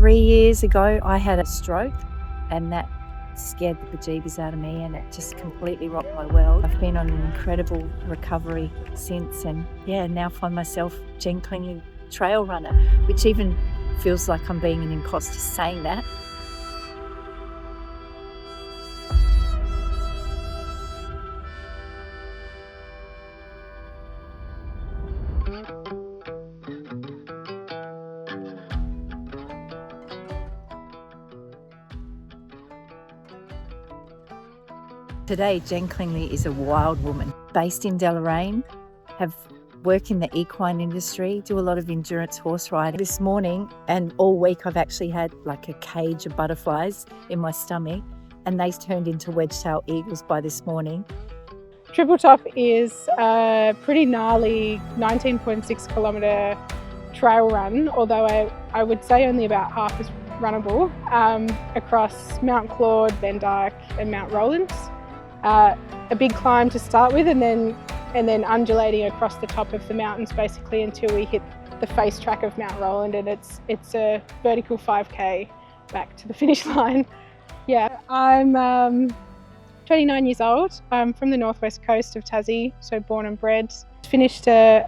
3 years ago, I had a stroke, and that scared the bejeebers out of me, and it just completely rocked my world. I've been on an incredible recovery since, and now find myself Jen Quilliam trail runner, which even feels like I'm being an imposter saying that. Today, Jen Quilliam is a wild woman based in Deloraine, have work in the equine industry, do a lot of endurance horse riding. This morning and all week I've actually had like a cage of butterflies in my stomach, and they turned into wedge-tail eagles by this morning. Triple Top is a pretty gnarly 19.6 kilometre trail run, although I would say only about half as runnable, across Mount Claude, Van Dyke and Mount Rollins. A big climb to start with, and then undulating across the top of the mountains basically until we hit the face track of Mount Roland, and it's a vertical 5k back to the finish line. Yeah, I'm 29 years old. I'm from the northwest coast of Tassie, so born and bred. Finished a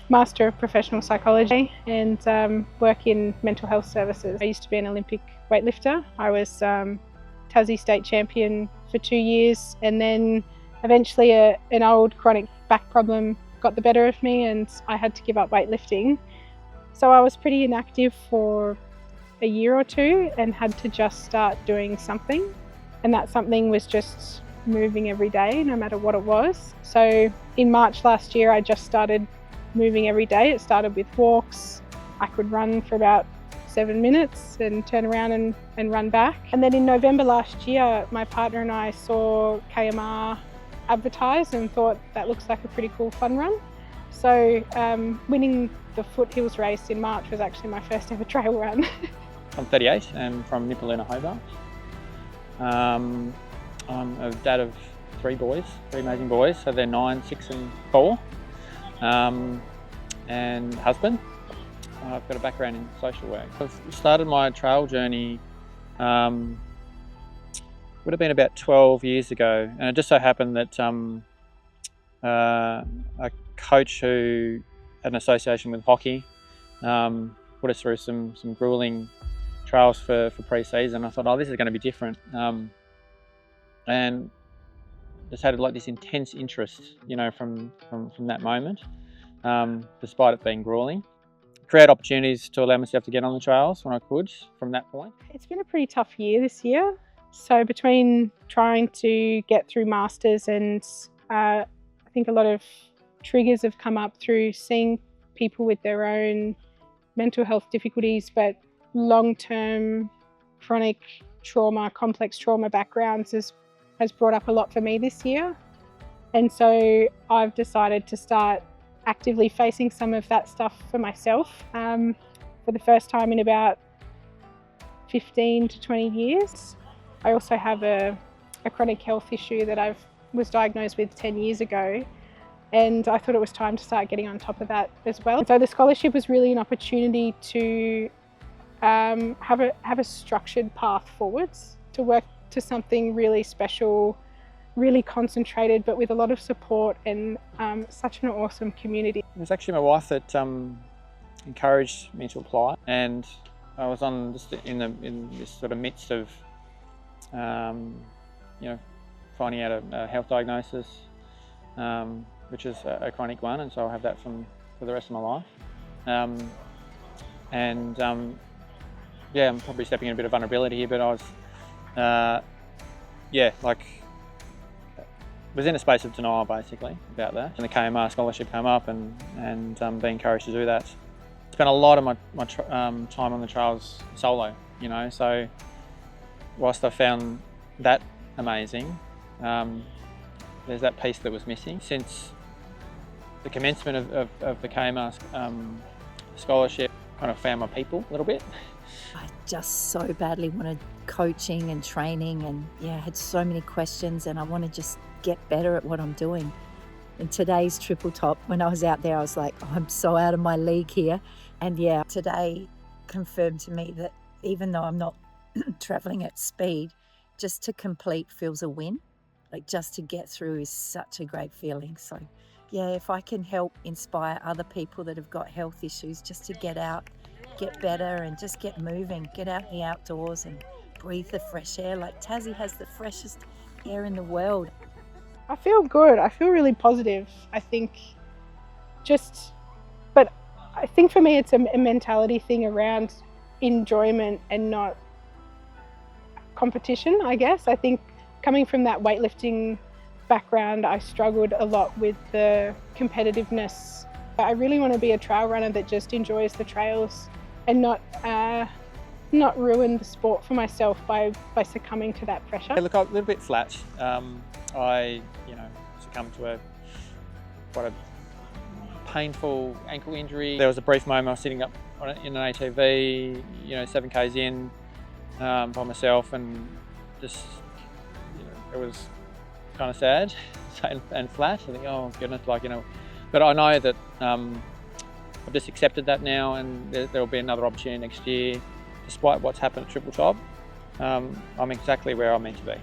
Master of Professional Psychology and work in mental health services. I used to be an Olympic weightlifter. I was Tassie state champion for 2 years, and then eventually an old chronic back problem got the better of me and I had to give up weightlifting. So I was pretty inactive for a year or two and had to just start doing something, and that something was just moving every day no matter what it was. So in March last year I just started moving every day. It started with walks. I could run for about 7 minutes and turn around and run back. And then in November last year, my partner and I saw KMR advertised and thought that looks like a pretty cool fun run. So winning the Foothills race in March was actually my first ever trail run. I'm 38 and from Kieser Hobart. I'm a dad of 3 boys, 3 amazing boys, so they're 9, 6 and 4, and husband. I've got a background in social work. I've started my trail journey, would have been about 12 years ago, and it just so happened that a coach who had an association with hockey put us through some grueling trails for pre-season. I thought, oh, this is going to be different, and just had like this intense interest, you know, from that moment, despite it being grueling. Create opportunities to allow myself to get on the trails when I could from that point. It's been a pretty tough year this year. So between trying to get through masters and I think a lot of triggers have come up through seeing people with their own mental health difficulties, but long-term chronic trauma, complex trauma backgrounds has brought up a lot for me this year. And so I've decided to start actively facing some of that stuff for myself for the first time in about 15 to 20 years. I also have a chronic health issue that I was diagnosed with 10 years ago, and I thought it was time to start getting on top of that as well. So the scholarship was really an opportunity to have a structured path forwards, to work to something really special, really concentrated, but with a lot of support and such an awesome community. It was actually my wife that encouraged me to apply, and I was on just in this sort of midst of you know, finding out a health diagnosis, which is a chronic one, and so I'll have that for the rest of my life. Yeah, I'm probably stepping in a bit of vulnerability here, but I was was in a space of denial basically about that. And the KMR scholarship came up, and being encouraged to do that. Spent a lot of my time on the trails solo, you know, so whilst I found that amazing, there's that piece that was missing. Since the commencement of the KMR scholarship, kind of found my people a little bit. I just so badly wanted coaching and training, and had so many questions, and I want to just get better at what I'm doing. And today's Triple Top, when I was out there, I was like, oh, I'm so out of my league here. And today confirmed to me that even though I'm not traveling at speed, just to complete feels a win. Like just to get through is such a great feeling. So yeah, if I can help inspire other people that have got health issues just to get out, get better and just get moving, get out in the outdoors and breathe the fresh air. Like Tassie has the freshest air in the world. I feel good. I feel really positive. I think but I think for me it's a mentality thing around enjoyment and not competition, I guess. I think coming from that weightlifting background, I struggled a lot with the competitiveness. I really want to be a trail runner that just enjoys the trails and not ruin the sport for myself by succumbing to that pressure. Yeah, look, I'm a little bit flat. I succumbed to quite a painful ankle injury. There was a brief moment I was sitting up in an ATV, 7 k's in by myself, and just it was kind of sad and flat. I think, oh goodness, but I know that I've just accepted that now, and there will be another opportunity next year. Despite what's happened at Triple Top, I'm exactly where I'm meant to be.